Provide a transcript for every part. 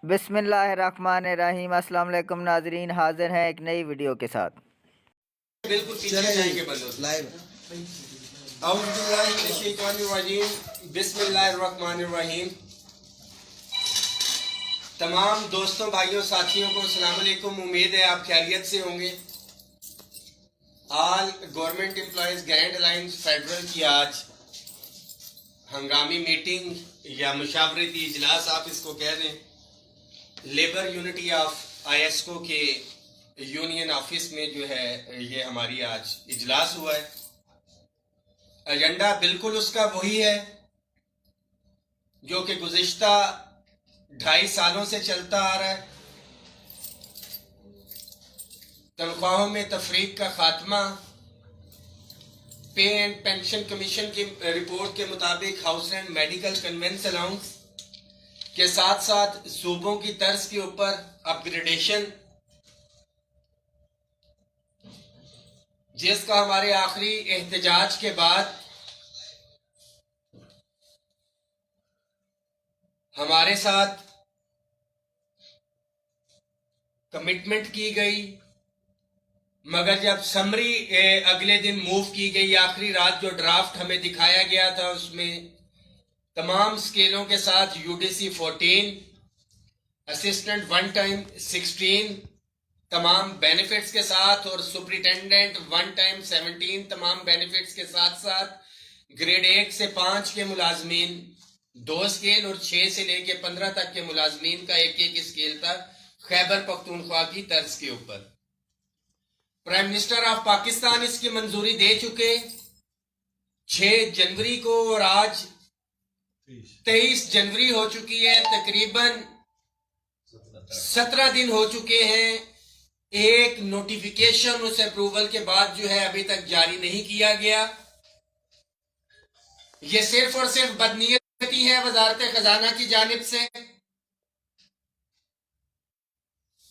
बिस्मिल्लाहिर्रहमानिर्रहीम। अस्सलाम वालेकुम नाजरीन, हाजिर हैं एक नई वीडियो के साथ। बिल्कुल पीछे जाएंगे लाइव। बिस्मिल्लाहिर्रहमानिर्रहीम। तमाम दोस्तों भाइयों साथियों को अस्सलाम वालेकुम। उम्मीद है आप खैरियत से होंगे। All government employees grand alliance federal की आज हंगामी मीटिंग या मुशावरती इजलास आप इसको कह दें, लेबर यूनिटी ऑफ आईएसको के यूनियन ऑफिस में जो है ये हमारी आज इजलास हुआ है। एजेंडा बिल्कुल उसका वही है जो कि गुज़िश्ता 2.5 सालों से चलता आ रहा है। तनख्वाहों में तफरीक का खात्मा, पे एंड पेंशन कमीशन की रिपोर्ट के मुताबिक house and medical convince allowance के साथ साथ सूबों की तर्ज के ऊपर अपग्रेडेशन, जिसका हमारे आखिरी एहतजाज के बाद हमारे साथ कमिटमेंट की गई, मगर जब समरी अगले दिन मूव की गई, आखिरी रात जो ड्राफ्ट हमें दिखाया गया था उसमें तमाम स्केलों के साथ यूडीसी 14, असिस्टेंट वन टाइम 16 तमाम बेनिफिट्स के साथ और सुपरिटेंडेंट वन टाइम 17 तमाम बेनिफिट्स के साथ साथ ग्रेड 1 से 5 के मुलाजमीन 2 स्केल और 6 से लेके 15 तक के मुलाजमीन का एक स्केल था खैबर पख्तूनख्वा की तर्ज के ऊपर। प्राइम मिनिस्टर ऑफ पाकिस्तान इसकी मंजूरी दे चुके 6 जनवरी को और आज 23 जनवरी हो चुकी है। तकरीबन 17 दिन हो चुके हैं। एक नोटिफिकेशन उस अप्रूवल के बाद जो है अभी तक जारी नहीं किया गया। यह सिर्फ और सिर्फ बदनीयती है वजारत खजाना की जानिब से।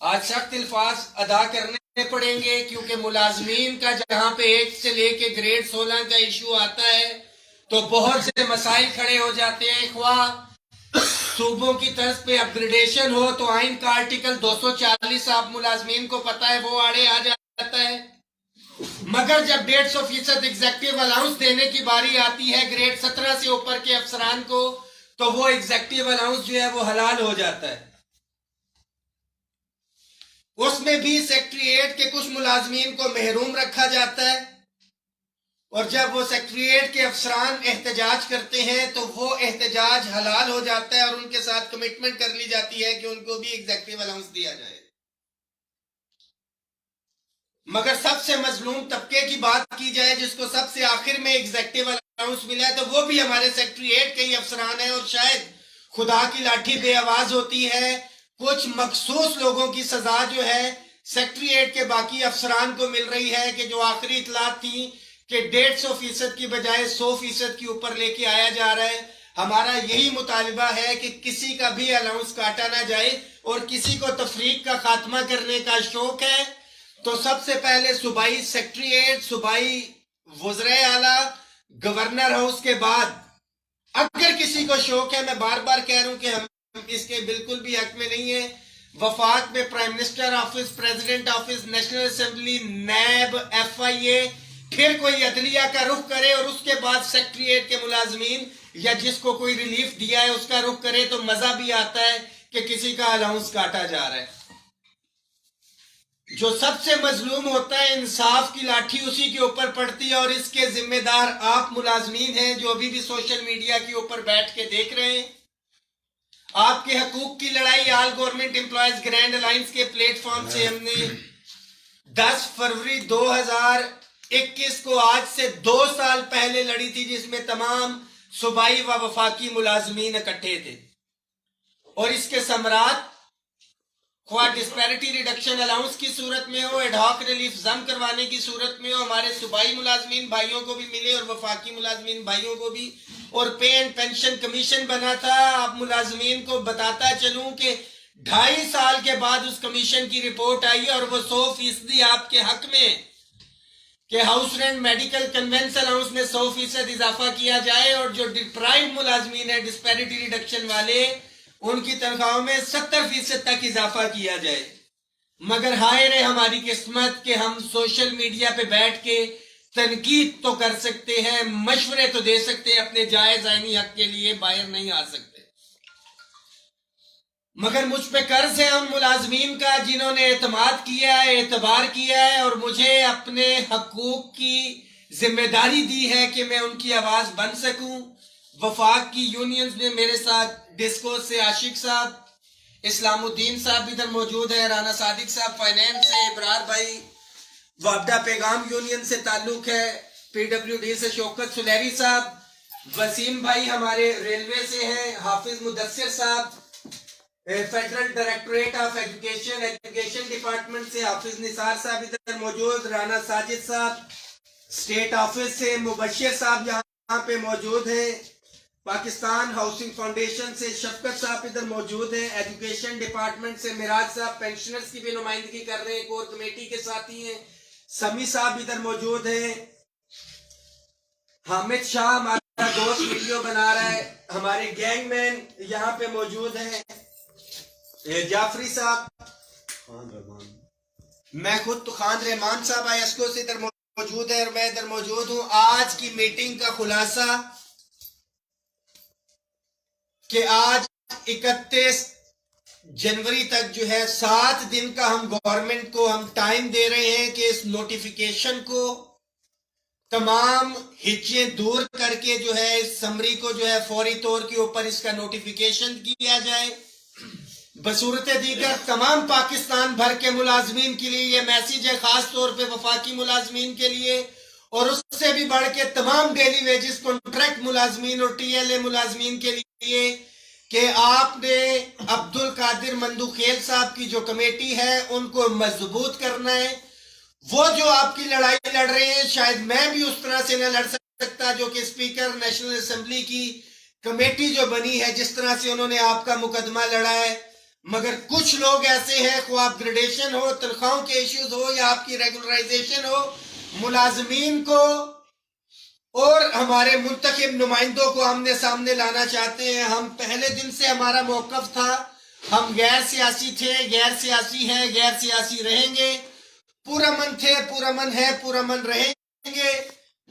आज सख्त अल्फाज अदा करने पड़ेंगे क्योंकि मुलाजमीन का जहां पे 1 से लेके ग्रेड 16 का इशू आता है तो बहुत से मसाइल खड़े हो जाते हैं। ख्वाह सूबों की तर्ज पे अपग्रेडेशन हो तो आइन का आर्टिकल 240 आप मुलाजमीन को पता है वो आड़े आ जाता है, मगर जब 150% एग्जेक्टिव अलाउंस देने की बारी आती है ग्रेड 17 से ऊपर के अफसरान को तो वो एग्जेक्टिव अलाउंस जो है वो हलाल हो जाता है। उसमें भी सेक्रेटेरिएट के कुछ मुलाजमीन को महरूम रखा जाता है और जब वो सेक्रेटेरिएट के अफसरान एहतजाज करते हैं तो वो एहतजाज हलाल हो जाता है और उनके साथ कमिटमेंट कर ली जाती है कि उनको भी एग्जेक्टिव अलाउंस दिया जाए। मगर सबसे मजलूम तबके की बात की जाए जिसको सबसे आखिर में एग्जेक्टिव अलाउंस मिला है तो वो भी हमारे सेक्रेटेरिएट के ही अफसरान है और शायद खुदा की लाठी बेआवाज होती है। कुछ मखसूस लोगों की सजा जो है सेक्रेटेरिएट के बाकी अफसरान को मिल रही है कि जो आखिरी इतलात थी कि 150% की बजाय 100% के ऊपर लेके आया जा रहा है। हमारा यही मुतालिबा है कि किसी का भी अलाउंस काटा ना जाए और किसी को तफरीक का खात्मा करने का शौक है तो सबसे पहले सूबाई सेक्रेटेरिएट, सूबाई वज़ीर आला, गवर्नर हाउस के बाद अगर किसी को शौक है, मैं बार बार कह रहा हूं कि हम इसके बिल्कुल भी हक में नहीं है, वफाक में prime minister office, president office, national assembly, NAB, FIA, फिर कोई अदलिया का रुख करे और उसके बाद सेक्रेटेरिएट के मुलाजमीन या जिसको कोई रिलीफ दिया है उसका रुख करे तो मजा भी आता है कि किसी का अलाउंस काटा जा रहा है। जो सबसे मजलूम होता है इंसाफ की लाठी उसी के ऊपर पड़ती है और इसके जिम्मेदार आप मुलाजमीन हैं जो अभी भी सोशल मीडिया के ऊपर बैठ के देख रहे हैं। आपके हकूक की लड़ाई all government employees grand alliance के प्लेटफॉर्म से हमने 10 फरवरी 2021 को आज से 2 साल पहले लड़ी थी, जिसमें तमाम सूबाई व वफाकी मुलाजमीन इकट्ठे थे और इसके समरात ख्वाह डिस्पैरिटी रिडक्शन अलाउंस की सूरत में हो, एडहॉक रिलीफ जम करवाने की सूरत में हो, हमारे सूबाई मुलाजमीन भाइयों को भी मिले और वफाकी मुलाजमीन भाइयों को भी, और पे एंड पेंशन कमीशन बना था। आप मुलाजमीन को बताता चलूं कि 2.5 साल के बाद उस कमीशन की रिपोर्ट आई और वो 100% आपके हक में कि house rent medical convince allowance में 100% इजाफा किया जाए और जो डिप्राइव मुलाजमीन है डिस्पैरिटी रिडक्शन वाले उनकी तनख्वाहों में 70% तक इजाफा किया जाए। मगर हाय रे हमारी किस्मत कि हम सोशल मीडिया पे बैठ के तनकीद तो कर सकते हैं, मशवरे तो दे सकते हैं, अपने जायज आईनी हक के लिए बाहर नहीं आ सकते। मगर मुझ पे कर्ज है उन मुलाजमीन का जिन्होंने एतमाद किया है, एतबार किया है और मुझे अपने हकूक की जिम्मेदारी दी है कि मैं उनकी आवाज बन सकूं। वफाक की यूनियंस में मेरे साथ डिस्को से आशिक साहब, इस्लामुद्दीन साहब इधर मौजूद है, राना सादिक साहब फाइनेंस से, इब्रार भाई वापडा पैगाम यूनियन से ताल्लुक है, पीडब्ल्यूडी से शौकत सुलेरी साहब, वसीम भाई हमारे रेलवे से हैं, हाफिज मुदस्सिर साहब federal directorate of education education department से हाफिज निसार साहब इधर मौजूद, राना साजिद साहब स्टेट ऑफिस से, मुबशिर साहब यहाँ पे मौजूद है, पाकिस्तान हाउसिंग फाउंडेशन से शफकत साहब इधर मौजूद है, एजुकेशन डिपार्टमेंट से मिराज साहब पेंशनर्स की भी नुमाइंदगी कर रहे हैं, कोर कमेटी के साथी हैं, समी साहब इधर मौजूद है, हामिद शाह हमारा दोस्त वीडियो बना रहा है, हमारे गैंगमैन यहाँ पे मौजूद है, जाफरी साहब, मैं खुद तो खान रहमान साहब आईएसको से इधर मौजूद है और मैं इधर मौजूद हूं। आज की मीटिंग का खुलासा कि आज 31 जनवरी तक जो है 7 दिन का हम गवर्नमेंट को हम टाइम दे रहे हैं कि इस नोटिफिकेशन को तमाम हिचें दूर करके जो है इस समरी को जो है फौरी तौर के ऊपर इसका नोटिफिकेशन किया जाए। बसूरत दीगर तमाम पाकिस्तान भर के मुलाजमीन के लिए यह मैसेज है, खास तौर पे वफाकी मुलाजमीन के लिए और उससे भी बढ़ के तमाम डेली वेजेस कॉन्ट्रैक्ट मुलाजमीन और टीएलए मुलाजमीन के लिए कि आपने अब्दुल कादिर मंदूखेल साहब की जो कमेटी है उनको मजबूत करना है। वो जो आपकी लड़ाई लड़ रहे हैं शायद मैं भी उस तरह से न लड़ सकता जो कि स्पीकर नेशनल असेंबली की कमेटी जो बनी है जिस तरह से उन्होंने आपका मुकदमा लड़ा है, मगर कुछ लोग ऐसे हैं, को आप ग्रेडेशन हो, तनख्वाहों के इश्यूज हो या आपकी रेगुलराइजेशन हो, मुलाजमीन को और हमारे मुंतखब नुमाइंदों को हमने सामने लाना चाहते हैं। हम पहले दिन से हमारा मौकफ था, हम गैर सियासी थे, गैर सियासी हैं, गैर सियासी रहेंगे, पुरअमन थे, पुरअमन है, पुरअमन रहेंगे।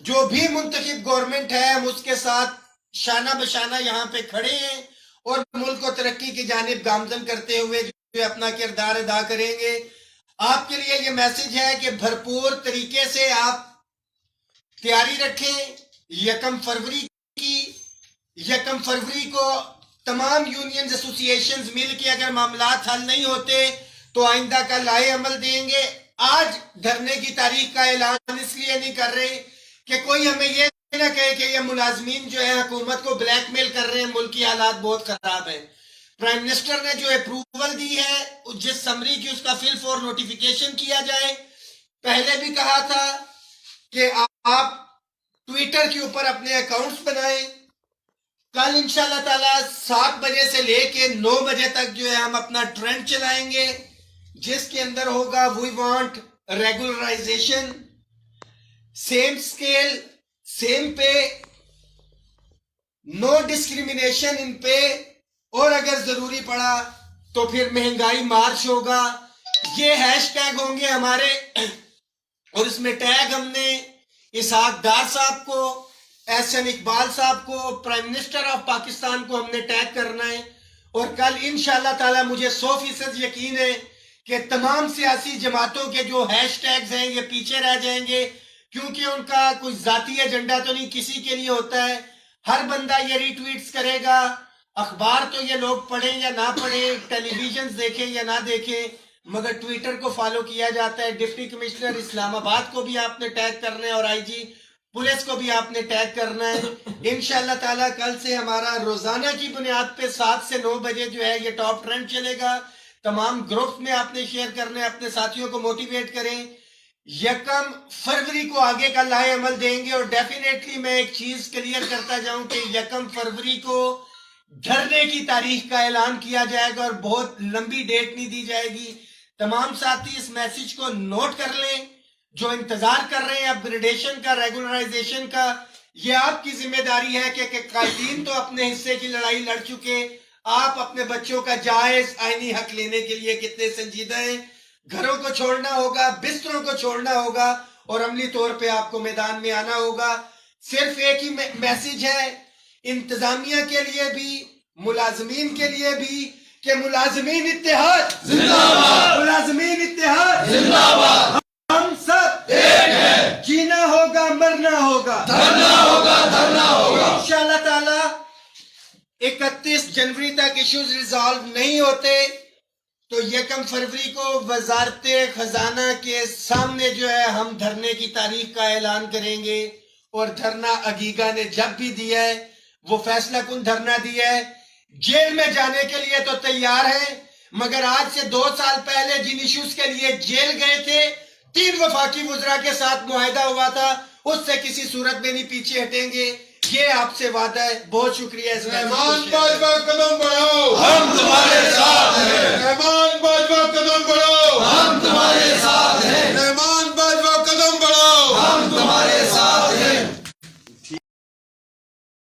जो भी मुंतखब गवर्नमेंट है हम उसके साथ शाना बशाना यहाँ पे खड़े हैं और मुल्क को तरक्की की जानिब गामजन करते हुए जो अपना किरदार अदा करेंगे। आपके लिए ये मैसेज है कि भरपूर तरीके से आप तैयारी रखें। 1 फरवरी को तमाम यूनियन एसोसिएशंस मिल के अगर मामलात हल नहीं होते तो आइंदा का लाए अमल देंगे। आज धरने की तारीख का ऐलान इसलिए नहीं कर रहे कि कोई हमें ये ना कहे कि ये मुलाजमीन जो है हुकूमत को ब्लैकमेल कर रहे हैं, मुल्क की हालात बहुत खराब है। प्राइम मिनिस्टर ने जो अप्रूवल दी है जिस समरी की उसका फिल फॉर नोटिफिकेशन किया जाए। पहले भी कहा था कि आप ट्विटर के ऊपर अपने अकाउंट्स बनाएं। कल इंशाल्लाह ताला 7 बजे से लेके 9 बजे तक जो है हम अपना ट्रेंड चलाएंगे जिसके अंदर होगा we want regularisation, same scale, same pay, no discrimination in pay, और अगर जरूरी पड़ा तो फिर महंगाई मार्च होगा। ये हैशटैग होंगे हमारे और इसमें टैग हमने इसहाक डार साहब को, एहसन इकबाल साहब को, प्राइम मिनिस्टर ऑफ पाकिस्तान को हमने टैग करना है। और कल इंशाल्लाह ताला मुझे 100% यकीन है कि तमाम सियासी जमातों के जो हैशटैग्स हैं ये पीछे रह जाएंगे, क्योंकि उनका कोई जाती एजेंडा तो नहीं किसी के लिए होता है। हर बंदा ये रीट्वीट्स करेगा। अखबार तो ये लोग पढ़ें या ना पढ़ें, टेलीविजन देखें या ना देखें, मगर ट्विटर को फॉलो किया जाता है। डिप्टी कमिश्नर इस्लामाबाद को भी आपने टैग करना है और आईजी पुलिस को भी आपने टैग करना है। इंशाल्लाह ताला कल से हमारा रोजाना की बुनियाद पे 7 से 9 बजे जो है ये टॉप ट्रेंड चलेगा। तमाम ग्रुप में आपने शेयर करना है, अपने साथियों को मोटिवेट करें। 1 फरवरी को आगे का लाए अमल देंगे और डेफिनेटली मैं एक चीज क्लियर करता जाऊं कि 1 फरवरी को धरने की तारीख का ऐलान किया जाएगा और बहुत लंबी डेट नहीं दी जाएगी। तमाम साथी इस मैसेज को नोट कर लें। जो इंतजार कर रहे हैं अपग्रेडेशन का, रेगुलराइजेशन का, ये आपकी जिम्मेदारी है कि कायदीन तो अपने हिस्से की लड़ाई लड़ चुके, آپ اپنے بچوں کا جائز آئینی حق لینے کے لیے کتنے سنجیدہ ہیں. گھروں کو چھوڑنا ہوگا, بستروں کو چھوڑنا ہوگا اور عملی طور پہ آپ کو میدان میں آنا ہوگا. صرف ایک ہی میسج ہے انتظامیہ کے لیے بھی, ملازمین کے لیے بھی, کہ ملازمین اتحاد زندہ باد, ملازمین اتحاد زندہ باد. ہم سب ایک ہیں, جینا ہوگا مرنا ہوگا, دھرنا ہوگا دھرنا ہوگا. انشاءاللہ تعالی 31 جنوری تک ایشوز ریزالو نہیں ہوتے تو 1 فروری کو وزارت خزانہ کے سامنے جو ہے ہم دھرنے کی تاریخ کا اعلان کریں گے. اور دھرنا اگیگا نے جب بھی دیا ہے وہ فیصلہ کن دھرنا دیا ہے. جیل میں جانے کے لیے تو تیار ہیں, مگر آج سے 2 سال پہلے جن ایشوز کے لیے جیل گئے تھے 3 وفاقی وزراء کے ساتھ معاہدہ ہوا تھا, اس سے کسی صورت میں نہیں پیچھے ہٹیں گے. یہ آپ سے وعدہ ہے. بہت شکریہ. اس میں قدم بڑھاؤ, ہم تمہارے ساتھ